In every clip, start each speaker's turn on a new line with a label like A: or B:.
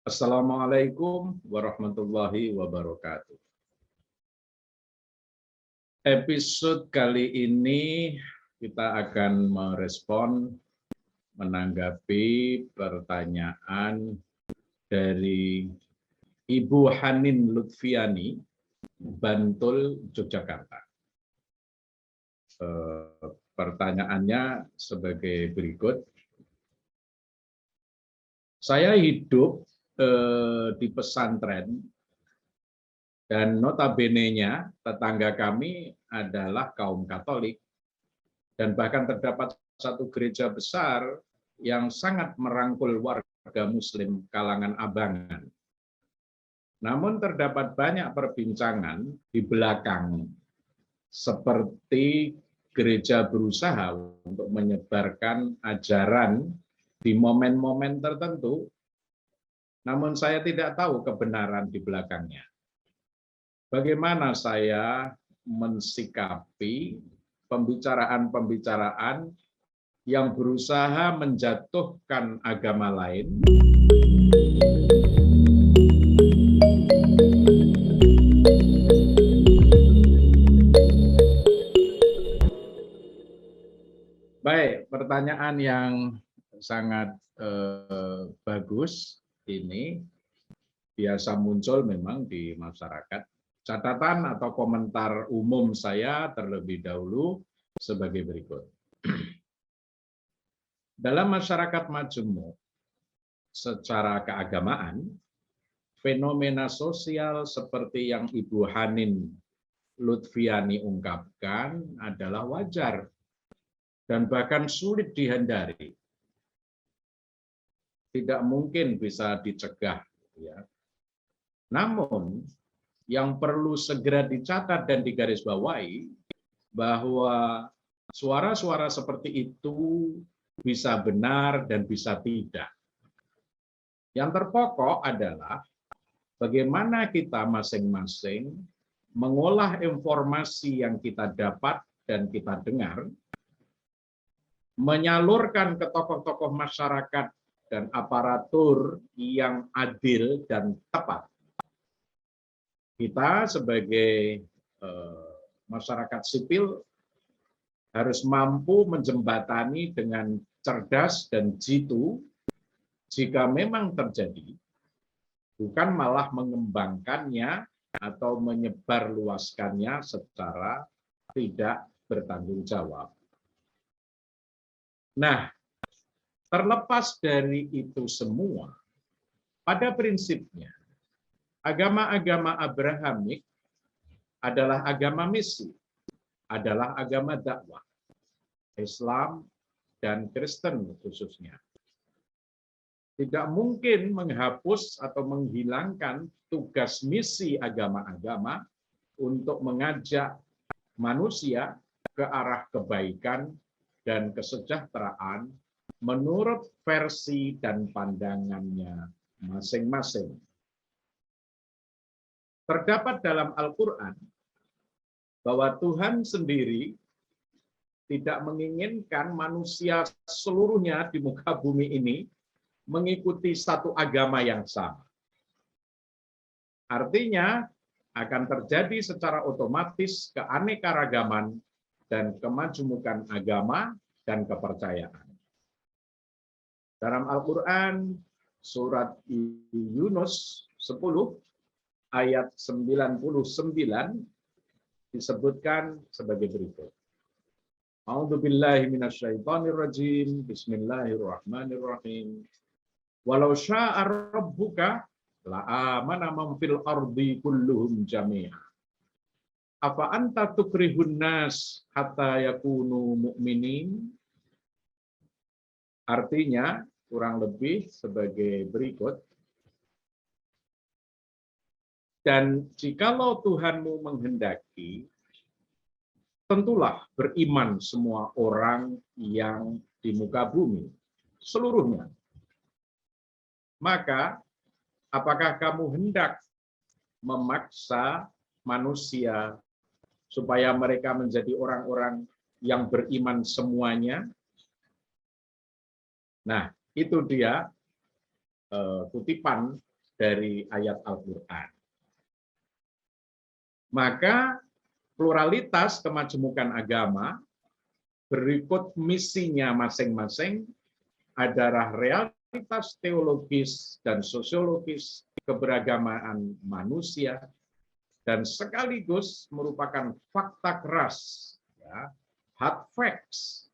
A: Assalamualaikum warahmatullahi wabarakatuh. Episode kali ini kita akan merespon, menanggapi pertanyaan dari Ibu Hanin Lutfiani, Bantul, Yogyakarta. Pertanyaannya sebagai berikut. Saya hidup di pesantren dan notabene-nya tetangga kami adalah kaum Katolik dan bahkan terdapat satu gereja besar yang sangat merangkul warga Muslim kalangan abangan. Namun terdapat banyak perbincangan di belakang seperti gereja berusaha untuk menyebarkan ajaran di momen-momen tertentu. Namun saya tidak tahu kebenaran di belakangnya. Bagaimana saya mensikapi pembicaraan-pembicaraan yang berusaha menjatuhkan agama lain, baik, pertanyaan yang sangat bagus ini biasa muncul memang di masyarakat. Catatan atau komentar umum saya terlebih dahulu sebagai berikut. Dalam masyarakat majemuk secara keagamaan, fenomena sosial seperti yang Ibu Hanin Lutfiani ungkapkan adalah wajar dan bahkan sulit dihindari. Tidak mungkin bisa dicegah. Ya. Namun, yang perlu segera dicatat dan digarisbawahi bahwa suara-suara seperti itu bisa benar dan bisa tidak. Yang terpokok adalah bagaimana kita masing-masing mengolah informasi yang kita dapat dan kita dengar, menyalurkan ke tokoh-tokoh masyarakat dan aparatur yang adil dan tepat. Kita sebagai masyarakat sipil harus mampu menjembatani dengan cerdas dan jitu jika memang terjadi, bukan malah mengembangkannya atau menyebarluaskannya secara tidak bertanggung jawab. Nah, terlepas dari itu semua, pada prinsipnya, agama-agama Abrahamik adalah agama misi, adalah agama dakwah, Islam dan Kristen khususnya. Tidak mungkin menghapus atau menghilangkan tugas misi agama-agama untuk mengajak manusia ke arah kebaikan dan kesejahteraan menurut versi dan pandangannya masing-masing. Terdapat dalam Al-Quran bahwa Tuhan sendiri tidak menginginkan manusia seluruhnya di muka bumi ini mengikuti satu agama yang sama. Artinya akan terjadi secara otomatis keanekaragaman dan kemajumukan agama dan kepercayaan. Dalam Al-Quran, surat Yunus 10, ayat 99, disebutkan sebagai berikut. A'udzubillahi minasyaitonirrajim, bismillahirrahmanirrahim. Walau syaa rabbuka la'amana man fil ardi kulluhum jami'a. Afa anta tukrihun nas hatta yakunu mu'minin? Artinya kurang lebih sebagai berikut. Dan jikalau Tuhanmu menghendaki, tentulah beriman semua orang yang di muka bumi, seluruhnya. Maka, apakah kamu hendak memaksa manusia supaya mereka menjadi orang-orang yang beriman semuanya? Nah, itu dia kutipan dari ayat Al-Quran. Maka pluralitas kemajemukan agama berikut misinya masing-masing adalah realitas teologis dan sosiologis keberagaman manusia dan sekaligus merupakan fakta keras, ya, hard facts,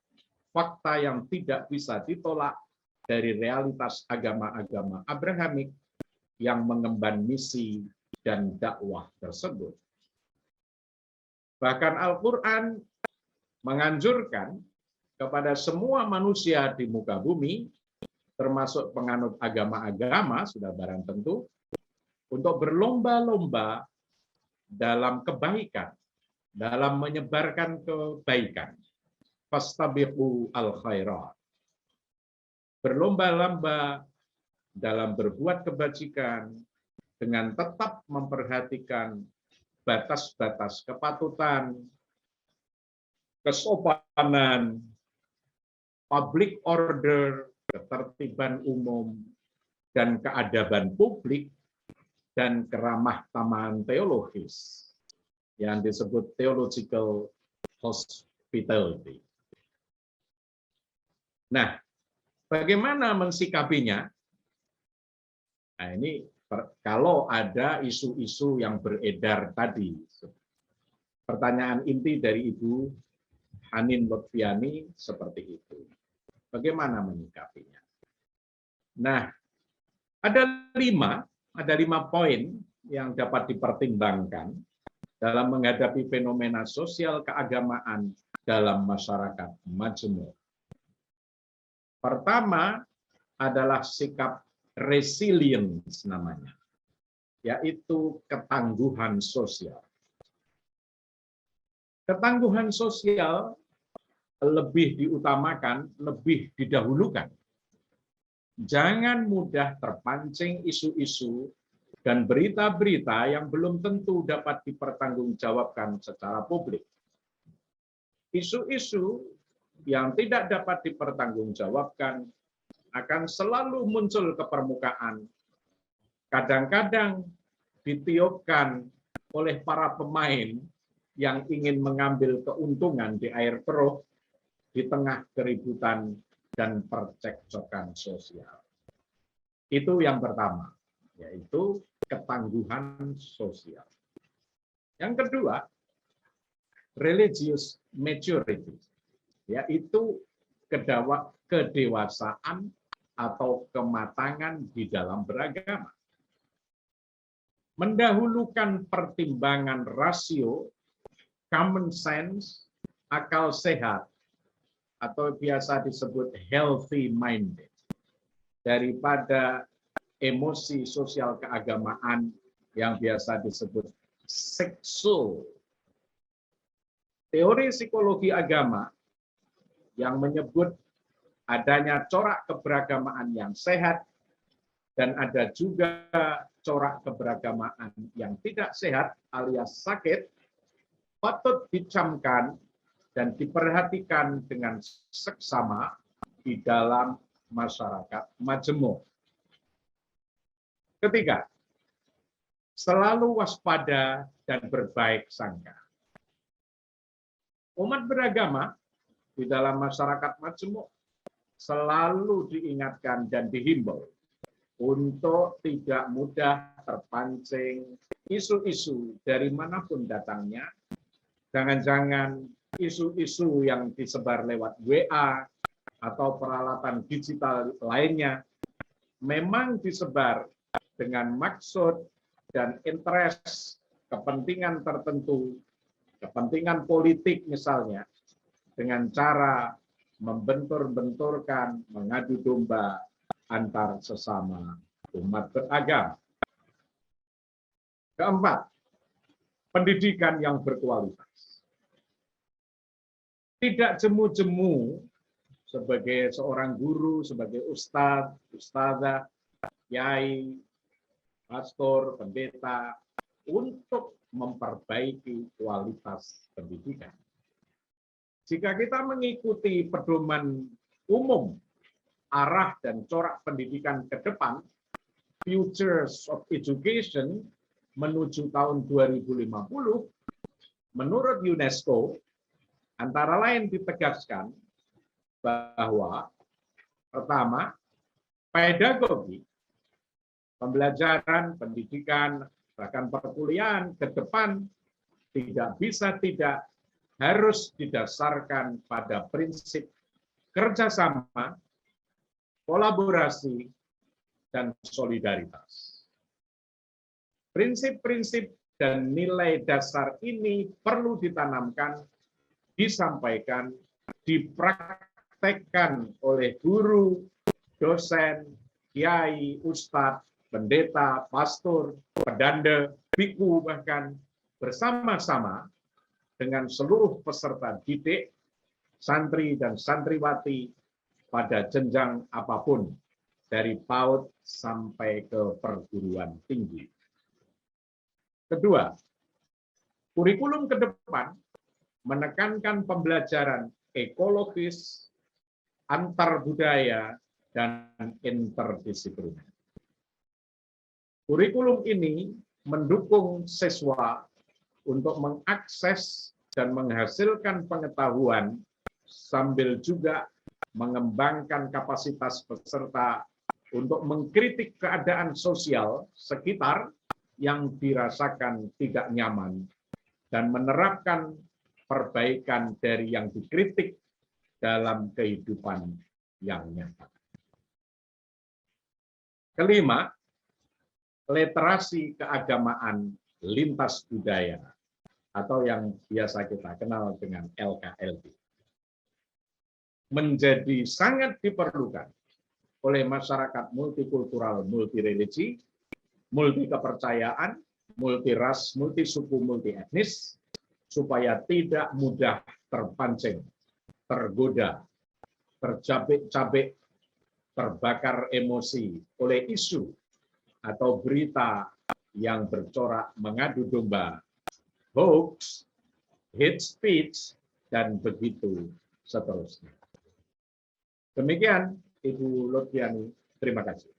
A: fakta yang tidak bisa ditolak dari realitas agama-agama Abrahamik yang mengemban misi dan dakwah tersebut. Bahkan Al-Quran menganjurkan kepada semua manusia di muka bumi, termasuk penganut agama-agama, sudah barang tentu, untuk berlomba-lomba dalam kebaikan, dalam menyebarkan kebaikan. Fastabiqu al-khairat. Berlomba-lomba dalam berbuat kebajikan dengan tetap memperhatikan batas-batas kepatutan, kesopanan, public order, ketertiban umum, dan keadaban publik, dan keramah tamahan teologis yang disebut theological hospitality. Nah, bagaimana mensikapinya? Nah, ini kalau ada isu-isu yang beredar tadi. Pertanyaan inti dari Ibu Hanin Lutfiani seperti itu. Bagaimana menyikapinya? Nah, ada lima poin yang dapat dipertimbangkan dalam menghadapi fenomena sosial keagamaan dalam masyarakat majemuk. Pertama adalah sikap resilience namanya, yaitu ketangguhan sosial. Ketangguhan sosial lebih diutamakan, lebih didahulukan. Jangan mudah terpancing isu-isu dan berita-berita yang belum tentu dapat dipertanggungjawabkan secara publik. Isu-isu yang tidak dapat dipertanggungjawabkan akan selalu muncul ke permukaan. Kadang-kadang ditiupkan oleh para pemain yang ingin mengambil keuntungan di air keruh di tengah keributan dan percekcokan sosial. Itu yang pertama, yaitu ketangguhan sosial. Yang kedua, religious maturity, yaitu kedewasaan atau kematangan di dalam beragama. Mendahulukan pertimbangan rasio, common sense, akal sehat, atau biasa disebut healthy minded, daripada emosi sosial keagamaan yang biasa disebut seksual. Teori psikologi agama yang menyebut adanya corak keberagamaan yang sehat dan ada juga corak keberagamaan yang tidak sehat alias sakit, patut dicamkan dan diperhatikan dengan seksama di dalam masyarakat majemuk. Ketiga, selalu waspada dan berbaik sangka. Umat beragama di dalam masyarakat majemuk selalu diingatkan dan dihimbau untuk tidak mudah terpancing isu-isu dari manapun datangnya. Jangan-jangan isu-isu yang disebar lewat WA atau peralatan digital lainnya memang disebar dengan maksud dan interest kepentingan tertentu, kepentingan politik misalnya, dengan cara membentur-benturkan, mengadu domba antar sesama umat beragama. Keempat, pendidikan yang berkualitas. Tidak jemu-jemu sebagai seorang guru, sebagai ustadz, ustadzah, kiai, pastor, pendeta, untuk memperbaiki kualitas pendidikan. Jika kita mengikuti pedoman umum, arah dan corak pendidikan ke depan, Futures of Education menuju tahun 2050, menurut UNESCO, antara lain ditegaskan bahwa pertama, pedagogi, pembelajaran, pendidikan, bahkan perkuliahan ke depan tidak harus didasarkan pada prinsip kerjasama, kolaborasi, dan solidaritas. Prinsip-prinsip dan nilai dasar ini perlu ditanamkan, disampaikan, dipraktekkan oleh guru, dosen, kiai, ustadz, pendeta, pastor, pedanda, biku, bahkan bersama-sama dengan seluruh peserta didik, santri dan santriwati pada jenjang apapun, dari PAUD sampai ke perguruan tinggi. Kedua, kurikulum ke depan menekankan pembelajaran ekologis, antar budaya, dan interdisipliner. Kurikulum ini mendukung siswa untuk mengakses dan menghasilkan pengetahuan sambil juga mengembangkan kapasitas peserta untuk mengkritik keadaan sosial sekitar yang dirasakan tidak nyaman dan menerapkan perbaikan dari yang dikritik dalam kehidupan yang nyata. Kelima, literasi keagamaan lintas budaya atau yang biasa kita kenal dengan LKLB. Menjadi sangat diperlukan oleh masyarakat multikultural, multireligi, multi kepercayaan, multiras, multisuku, multietnis, supaya tidak mudah terpancing, tergoda, tercabik-cabik, terbakar emosi oleh isu atau berita yang bercorak mengadu domba, hoax, hate speech, dan begitu seterusnya. Demikian, Ibu Lutfiani. Terima kasih.